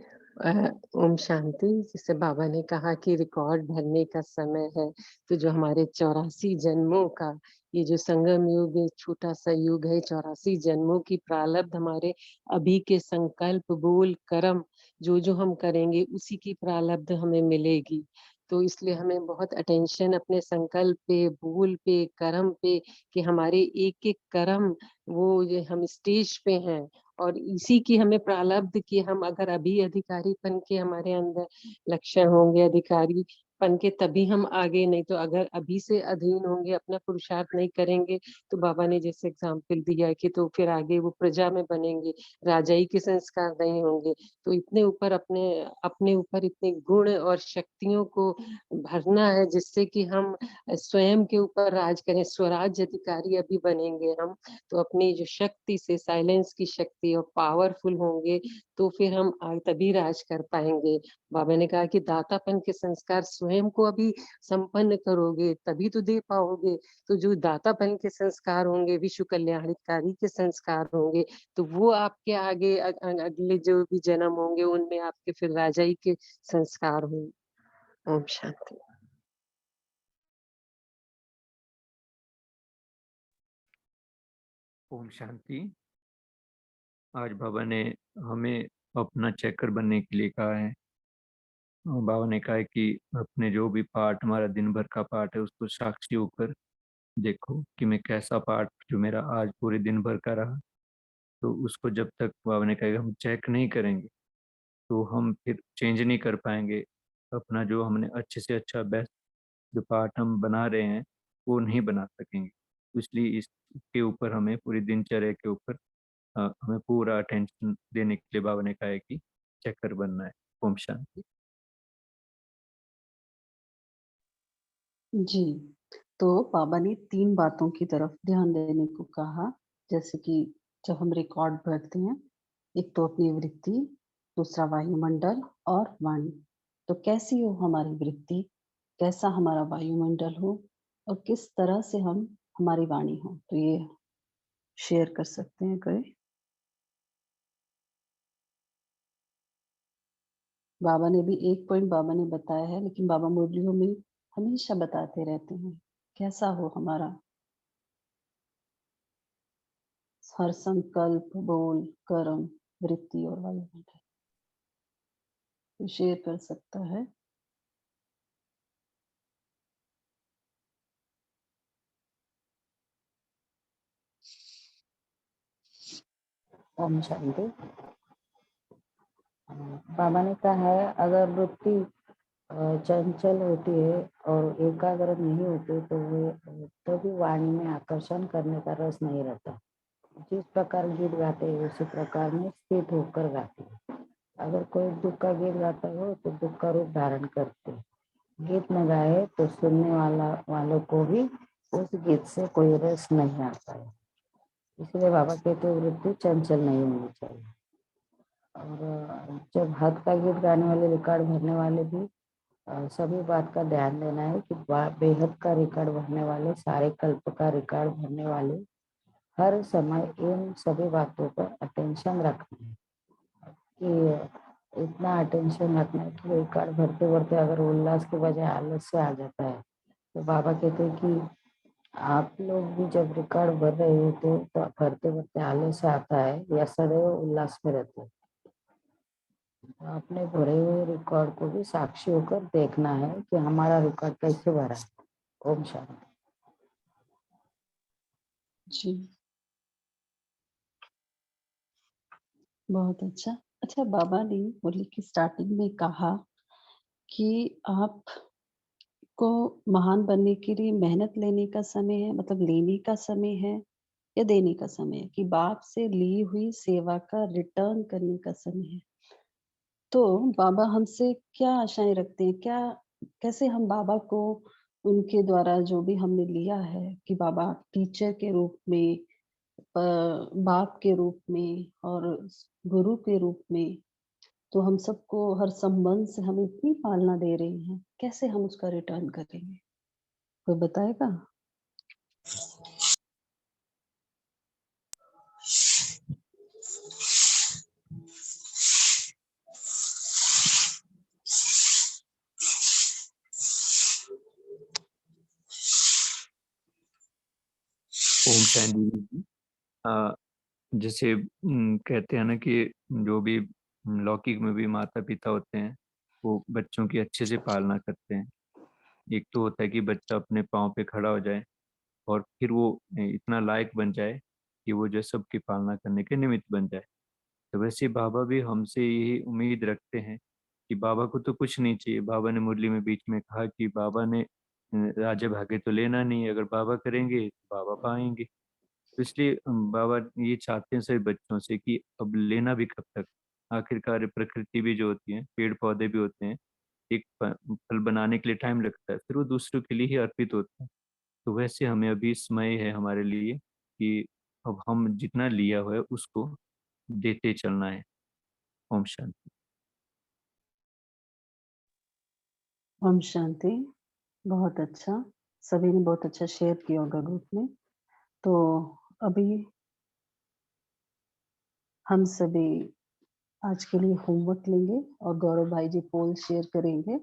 Speaker 2: ओम शांति। जैसे बाबा ने कहा कि रिकॉर्ड भरने का समय है, तो जो हमारे 84 जन्मों का ये जो संगम युग, एक छोटा सा युग है, 84 जन्मों की प्रारब्ध हमारे अभी के संकल्प, बोल, कर्म जो हम करेंगे उसी की प्रारब्ध हमें मिलेगी। तो इसलिए हमें बहुत अटेंशन अपने संकल्प पे, भूल पे, कर्म पे, कि हमारे एक-एक कर्म वो ये हम स्टेज पे हैं और इसी की हमें प्रारब्ध कि हम अगर अभी अधिकारीपन के हमारे अंदर लक्षण होंगे, अधिकारीपन के, तभी हम आगे, नहीं तो अगर अभी से अधीन होंगे, अपना पुरुषार्थ नहीं करेंगे, तो बाबा ने जैसे एग्जाम्पल दिया कि तो फिर आगे वो प्रजा में बनेंगे, राजाई के संस्कार नहीं होंगे। तो इतने ऊपर अपने अपने ऊपर इतने गुण और शक्तियों को भरना है जिससे कि हम स्वयं के ऊपर राज करें, स्वराज्य अधिकारी अभी बनेंगे हम। तो अपनी जो शक्ति से, साइलेंस की शक्ति और पावरफुल होंगे, तो फिर हम तभी राज कर पाएंगे। बाबा ने कहा कि दातापन के संस्कार स्वयं को अभी संपन्न करोगे तभी तो दे पाओगे। तो जो दातापन के संस्कार होंगे, विश्व कल्याणकारी के संस्कार होंगे, तो वो आपके आगे अगले जो भी जन्म होंगे उनमें आपके फिर राजाई के संस्कार होंगे। ओम शांति।
Speaker 5: ओम शांति। आज बाबा ने हमें अपना चेकर बनने के लिए कहा है। और बाबा ने कहा है कि अपने जो भी पाठ, हमारा दिन भर का पाठ है, उसको साक्षी होकर देखो कि मैं कैसा पाठ जो मेरा आज पूरे दिन भर का रहा। तो उसको जब तक बाबा ने कहा कि हम चेक नहीं करेंगे तो हम फिर चेंज नहीं कर पाएंगे। अपना जो हमने अच्छे से अच्छा बेस्ट जो पाठ हम बना रहे हैं वो नहीं बना सकेंगे। तो इसलिए इसके ऊपर हमें पूरी दिनचर्या के ऊपर हमें पूरा अटेंशन देने के लिए बाबा ने कहा है कि चेकर बनना है। ओम शांति।
Speaker 1: जी, तो बाबा ने 3 बातों की तरफ ध्यान देने को कहा, जैसे कि जब हम रिकॉर्ड भरते हैं, एक तो अपनी वृत्ति, दूसरा वायुमंडल और वाणी। तो कैसी हो हमारी वृत्ति, कैसा हमारा वायुमंडल हो और किस तरह से हम हमारी वाणी हो, तो ये शेयर कर सकते हैं कोई? बाबा ने भी एक पॉइंट बाबा ने बताया है, लेकिन बाबा मुरलियों में हमेशा बताते रहते हैं, कैसा हो हमारा हर संकल्प, बोल, कर्म, वृत्ति और वायुमंडल। तो शेयर कर सकता है।
Speaker 4: ओम शांति। बाबा ने कहा है अगर वृत्ति चंचल होती है और एकाग्र नहीं होती तो वो भी वाणी में आकर्षण करने का रस नहीं रहता। जिस प्रकार गीत गाते हैं उसी प्रकार में स्थित होकर गाते हैं। अगर कोई दुख का गीत गाता हो तो दुख का रूप धारण करते। गीत न गाए तो सुनने वालों को भी उस गीत से कोई रस नहीं आता है। इसलिए बाबा कहते हैं वृत्ति चंचल नहीं होनी चाहिए। और जब हद का गीत गाने वाले, रिकॉर्ड भरने वाले भी सभी बात का ध्यान देना है कि बेहद का रिकॉर्ड भरने वाले, सारे कल्प का रिकॉर्ड भरने वाले हर समय इन सभी बातों पर अटेंशन रखना है। कि इतना अटेंशन रखना है कि रिकॉर्ड भरते भरते अगर उल्लास के बजाय आलस से आ जाता है तो बाबा कहते हैं कि आप लोग भी जब रिकॉर्ड भर रहे होते हो तो भरते भरते आलस आता है या सदैव उल्लास में रहते हैं। अपने भरे हुए रिकॉर्ड को भी साक्षी होकर देखना है कि हमारा रिकॉर्ड कैसे भरा है। ओम शांति।
Speaker 1: जी, बहुत अच्छा। अच्छा, बाबा ने मुरली की स्टार्टिंग में कहा कि आपको महान बनने के लिए मेहनत लेने का समय है, मतलब लेने का समय है या देने का समय है, कि बाप से ली हुई सेवा का रिटर्न करने का समय है। तो बाबा हमसे क्या आशाएँ रखते हैं? क्या कैसे हम बाबा को उनके द्वारा जो भी हमने लिया है कि बाबा टीचर के रूप में, बाप के रूप में और गुरु के रूप में, तो हम सबको हर संबंध से हमें इतनी पालना दे रहे हैं, कैसे हम उसका रिटर्न करेंगे? कोई बताएगा?
Speaker 5: ओम शांति जी। जैसे कहते हैं ना कि जो भी लौकिक में भी माता पिता होते हैं, वो बच्चों की अच्छे से पालना करते हैं। एक तो होता है कि बच्चा अपने पाँव पे खड़ा हो जाए और फिर वो इतना लायक बन जाए कि वो जो सबकी पालना करने के निमित्त बन जाए। तो वैसे बाबा भी हमसे यही उम्मीद रखते हैं कि बाबा को तो कुछ नहीं चाहिए। बाबा ने मुरली में बीच में कहा कि बाबा ने राजा भाग्य तो लेना नहीं है, अगर बाबा करेंगे तो बाबा पाएंगे। तो इसलिए बाबा ये चाहते हैं सभी बच्चों से कि अब लेना भी कब तक। आखिरकार प्रकृति भी जो होती है, पेड़ पौधे भी होते हैं, एक फल बनाने के लिए टाइम लगता है, फिर वो दूसरों के लिए ही अर्पित होता है। तो वैसे हमें अभी समय है हमारे लिए कि अब हम जितना लिया हुआ है उसको देते चलना है। ओम शांति।
Speaker 1: ओम शांति। बहुत अच्छा, सभी ने बहुत अच्छा शेयर किया होगा ग्रुप में। तो अभी हम सभी आज के लिए होमवर्क लेंगे और गौरव भाई जी पोल शेयर करेंगे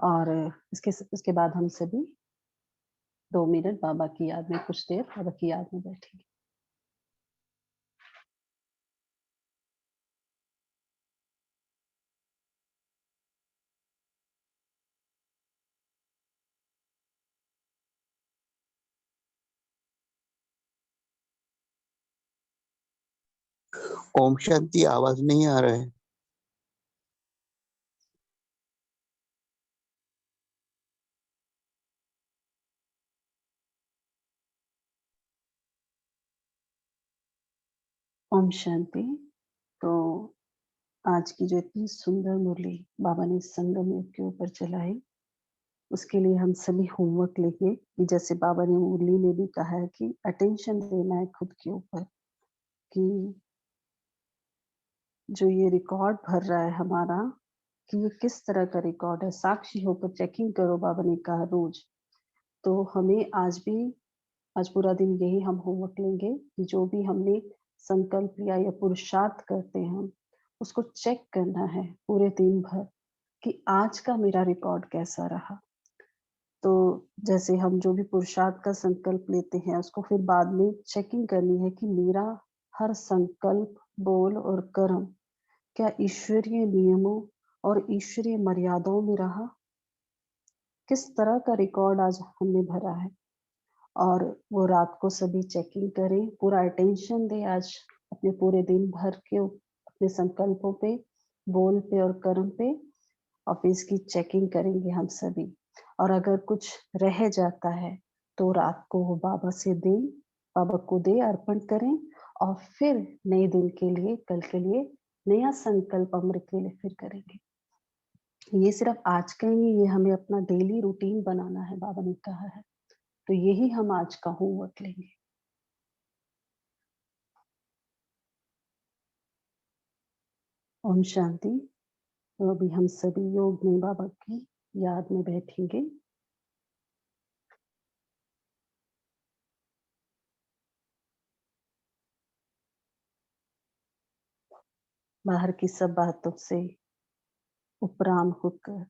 Speaker 1: और इसके बाद हम सभी 2 मिनट बाबा की याद में कुछ देर बाबा की याद में बैठेंगे।
Speaker 6: ओम शांति। आवाज नहीं आ रहा है।
Speaker 1: ओम शांति। तो आज की जो इतनी सुंदर मुरली बाबा ने संगम युग के ऊपर चलाई, उसके लिए हम सभी होमवर्क लेंगे कि जैसे बाबा ने मुरली में भी कहा है कि अटेंशन देना है खुद के ऊपर, कि जो ये रिकॉर्ड भर रहा है हमारा, कि ये किस तरह का रिकॉर्ड है, साक्षी होकर चेकिंग करो, बाबा ने कहा रोज। तो हमें आज पूरा दिन यही हम होमवर्क लेंगे कि जो भी हमने संकल्प लिया या पुरुषार्थ करते हैं हम, उसको चेक करना है पूरे दिन भर कि आज का मेरा रिकॉर्ड कैसा रहा। तो जैसे हम जो भी पुरुषार्थ का संकल्प लेते हैं, उसको फिर बाद में चेकिंग करनी है कि मेरा हर संकल्प, बोल और कर्म क्या ईश्वरीय नियमों और ईश्वरीय मर्यादाओं में रहा? किस तरह का रिकॉर्ड आज हमने भरा है? और वो रात को सभी चेकिंग करें, पूरा अटेंशन दें आज अपने पूरे दिन भर के अपने संकल्पों पे, बोल पे और कर्म पे, और फिर इसकी चेकिंग करेंगे हम सभी। और अगर कुछ रह जाता है तो रात को वो बाबा से दें, बाबा को दे अर्पण करें और फिर नए दिन के लिए, कल के लिए नया संकल्प अमृत के लिए फिर करेंगे। ये सिर्फ आज का ही नहीं, ये हमें अपना डेली रूटीन बनाना है, बाबा ने कहा है। तो यही हम आज का होमवर्क लेंगे। ओम शांति। तो अभी हम सभी योग में बाबा की याद में बैठेंगे। बाहर की सब बातों से उपराम होकर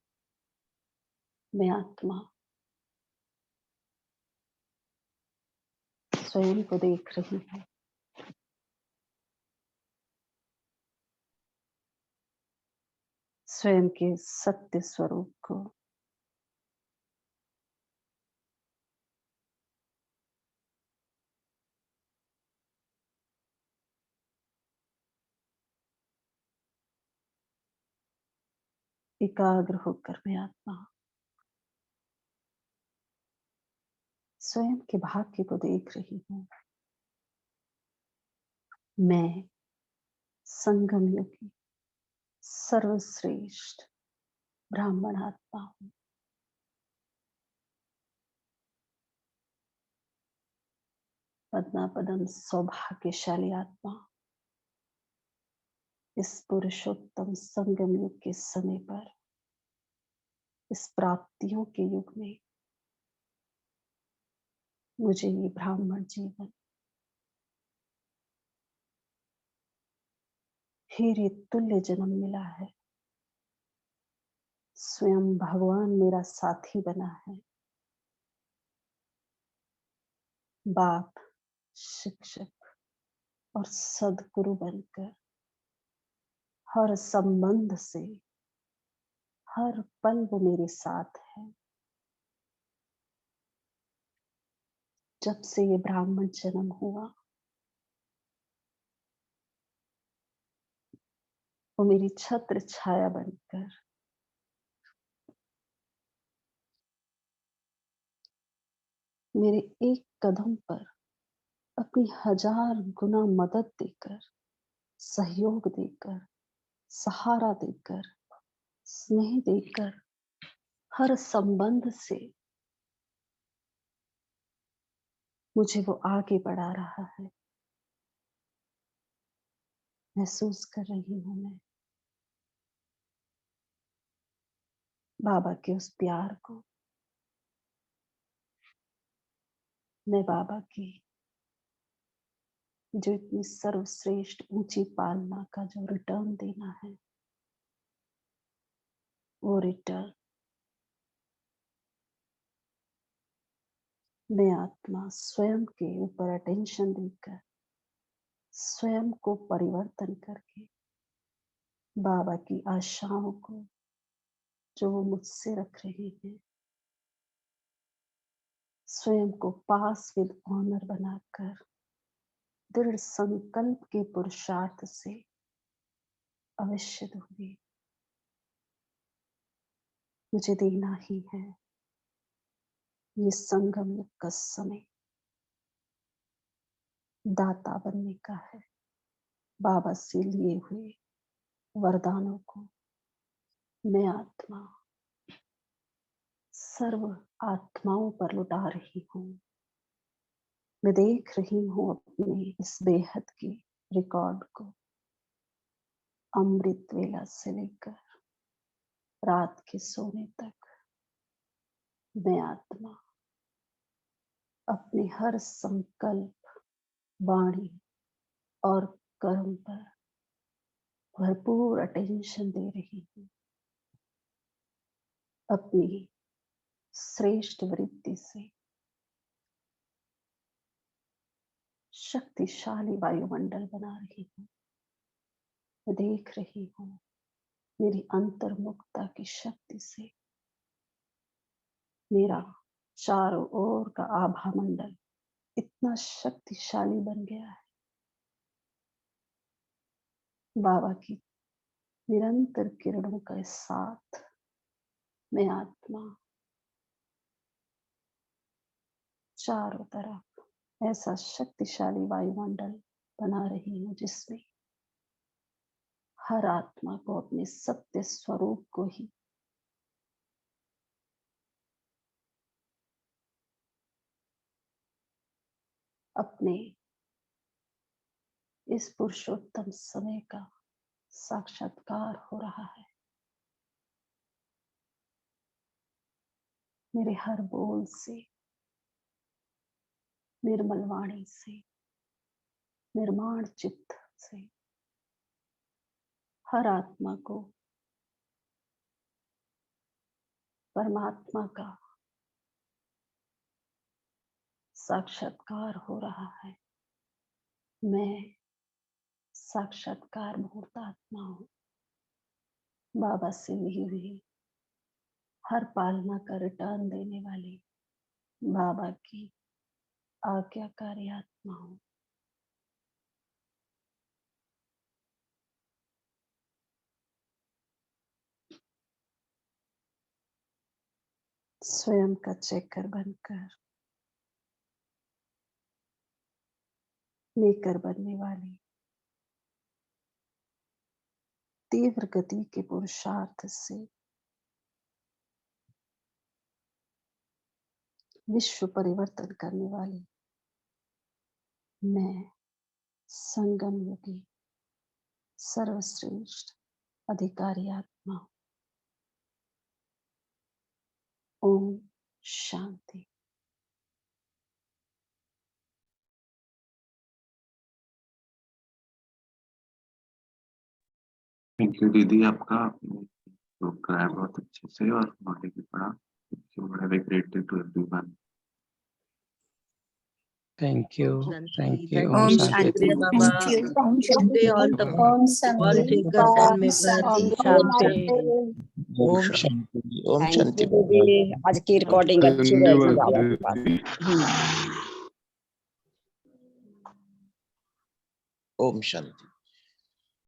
Speaker 1: मैं आत्मा स्वयं को देख रही हूँ। स्वयं के सत्य स्वरूप को। एकाग्र होकर मैं आत्मा स्वयं के भाग्य को देख रही हूँ। मैं संगम योगी सर्वश्रेष्ठ ब्राह्मण आत्मा हूँ। पद्मा पदम सौभाग्यशाली आत्मा इस पुरुषोत्तम संगम युग के समय पर, इस प्राप्तियों के युग में मुझे ये ब्राह्मण जीवन, हीरे तुल्य जन्म मिला है। स्वयं भगवान मेरा साथी बना है। बाप, शिक्षक और सदगुरु बनकर हर संबंध से, हर पल वो मेरे साथ है। जब से ये ब्राह्मण जन्म हुआ, वो मेरी छत्र छाया बनकर मेरे एक कदम पर अपनी 1000 गुना मदद देकर, सहयोग देकर, सहारा देकर, स्नेह देकर, हर संबंध से मुझे वो आगे बढ़ा रहा है। महसूस कर रही हूं मैं बाबा के उस प्यार को। मैं बाबा की जो इतनी सर्वश्रेष्ठ ऊंची पालना का जो रिटर्न देना है, वो रिटर्न मैं आत्मा स्वयं के ऊपर अटेंशन देकर, स्वयं को परिवर्तन करके बाबा की आशाओं को जो वो मुझसे रख रहे हैं, स्वयं को पास विद ऑनर बनाकर दृढ़ संकल्प के पुरुषार्थ से अवश्य दूंगी। मुझे देना ही है। ये संगम युग का समय दाता बनने का है। बाबा से लिए हुए वरदानों को मैं आत्मा सर्व आत्माओं पर लुटा रही हूँ। मैं देख रही हूँ अपने इस बेहद की रिकॉर्ड को, अमृत वेला से लेकर रात के सोने तक। मैं आत्मा अपने हर संकल्प, वाणी और कर्म पर भरपूर अटेंशन दे रही हूँ। अपनी श्रेष्ठ वृत्ति से शक्तिशाली वायुमंडल बना रही हूँ। मैं देख रही हूँ मेरी अंतर्मुखता की शक्ति से मेरा चारों ओर का आभा मंडल इतना शक्तिशाली बन गया है। बाबा की निरंतर किरणों के साथ मैं आत्मा चारों तरफ ऐसा शक्तिशाली वायुमंडल बना रही हूँ जिसमें हर आत्मा को अपने सत्य स्वरूप को ही अपने इस पुरुषोत्तम समय का साक्षात्कार हो रहा है। मेरे हर बोल से, निर्मल वाणी से, निर्माण चित्त से हर आत्मा को परमात्मा का साक्षात्कार हो रहा है। मैं साक्षात्कार मूर्त आत्मा हूँ। बाबा से ली हुई हर पालना का रिटर्न देने वाली बाबा की आज्ञाकारी आत्मा हूँ। स्वयं का चेकर बनकर मेकर बनने वाली तीव्र गति के पुरुषार्थ से विश्व परिवर्तन करने वाली मैं संगम युगी सर्वश्रेष्ठ अधिकारी आत्मा हूँ। ओम शांति।
Speaker 7: थैंक यू दीदी, आपका आपने योग कराया बहुत अच्छे से और उन्होंने भी पढ़ा। Great day to everyone.
Speaker 3: Thank you
Speaker 8: Thank
Speaker 3: Om
Speaker 8: you,
Speaker 3: Shanti
Speaker 8: Shukriya Baba. Good day all the
Speaker 9: Om
Speaker 8: all
Speaker 9: Shanti.
Speaker 8: takers and members.
Speaker 9: Om
Speaker 8: Om
Speaker 9: Shanti.
Speaker 8: Shanti.
Speaker 6: Om Shanti Om
Speaker 10: thank
Speaker 6: Shanti
Speaker 10: you दीदी, आज की रिकॉर्डिंग अच्छी रहेगी बाबा के पास।
Speaker 6: ओम शांति।